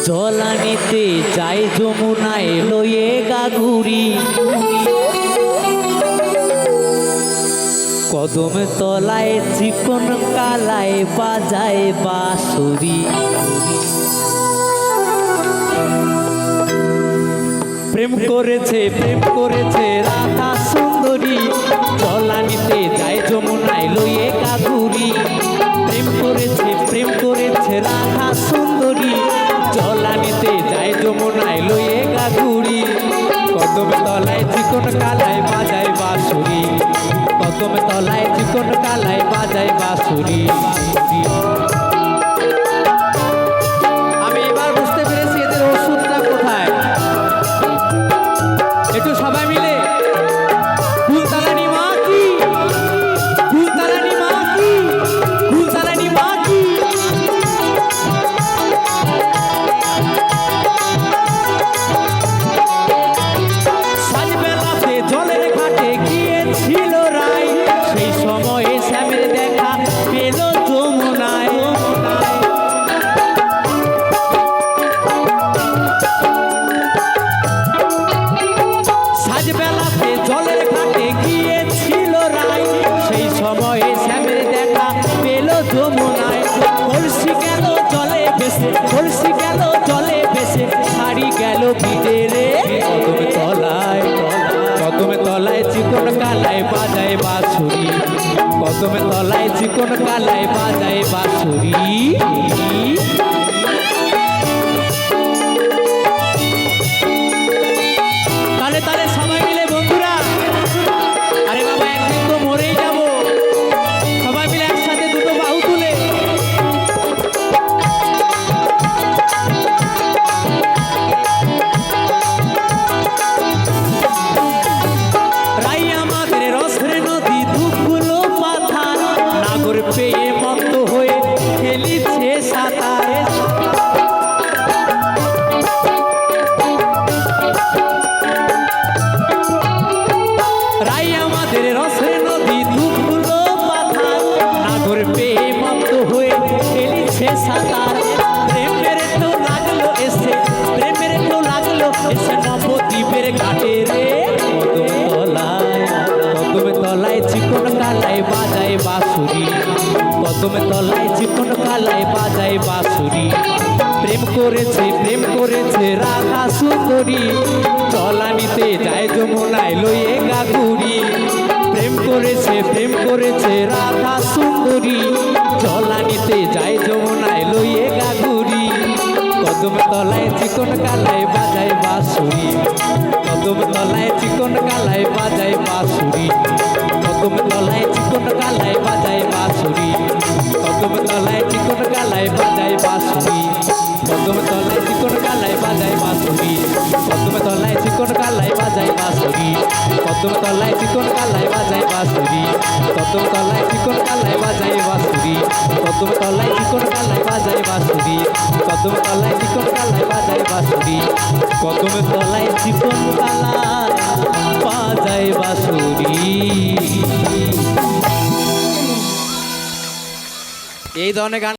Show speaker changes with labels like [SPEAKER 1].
[SPEAKER 1] জলানিতে যাই যমুনায় লয়ে গাগুরি, কদম তলায় চিকন কালায় বাজায় বাঁশুরি। প্রেম করেছে রাধা সুন্দরী, জলানিতে যায় যমুনায় লয়ে গাগুরি। প্রেম করেছে রাধা সুন্দরী, জলানিতে যায় যমুনায় লয়ে গাগুরি। কদম তলায় চিকন কালায় বাজায় বাঁশুরি, কদম তলায় চিকন কালায় বাজায় বাঁশুরি। আমি এবার বুঝতে পেরেছি এদের ওষুধটা কোথায়। একটু সবাই মিলে ফুলতালানি মা কি, ফুলতালানি মা কি, ফুলতালানি মা কি। সাজবেলাতে জলের ঘাটে গিয়েছিল রাই, সেই সময়ে শ্যামের দেখা পেল যমুনায়। সাজবেলাতে জলের ঘাটে গিয়েছিল রাই, সেই সময়ে শ্যামের দেখা পেল যমুনায়। কলসি গেল জলে ভেসে, কলসি গেল জলে ভেসে, হারি গেল ভিজে রে। কদমে তলায় চিকন কালায় বাজায় বাঁশুরি, কদমে তলায় চিকন কালায় বাজায় বাঁশুরি। তালে তালে সবাই মিলে বন্ধুরা, আরে বাবা একদিন তো মরেই যাব, সবাই মিলে একসাথে দুটো বাহু তুলে। রাই আমাদের রসের নদী, দুধগুলো পাথার, নাগর পেয়ে মত্ত হয়ে খেলিছে সাঁতার। রাই আমাদের রসের নদী, দুধগুলো পাথার, নাগর পেয়ে মত্ত হয়ে খেলিছে সাঁতার। প্রেমের তো লাগলো এসে, প্রেমের তো লাগলো এসে নবদ্বীপের ঘাটে রে। কদম তলায় চিকন কালায় বাজায় বাঁশুরি, কদম তলায় চিকন কালায় বাজায় বাঁশুরি। প্রেম করেছে রাধা সুন্দরী, জলানিতে যায় যমুনায় লয়ে গাগুরি। প্রেম করেছে রাধা সুন্দরী, জলানিতে যায় যমুনায় লয়ে গাগুরি। কদম তলায় চিকন কালায় বাজায় বাঁশুরি, কদম তলায় চিকন কালায় বাজায় বাঁশুরি। কদম তলায় চিকন কালায় বাজায় বাঁশুরি, কদম তলায় চিকন কালায় বাজায় বাঁশুরি। কদম তলায় চিকন কালায় বাজায় বাঁশুরি, কদম তলায় চিকন কালায় বাজায় বাঁশুরি। কদম তলায় চিকন কালায় বাজায় বাঁশুরি, কদম তলায় চিকন কালায় বাজায় বাঁশুরি। কদম তলায় চিকন কালায় বাজায় বাঁশুরি, কদম তলায় চিকন কালায় বাজায় বাঁশুরি। কদম তলায় চিকন কালায় বাজায় বাঁশুরি। এই ধরনের গান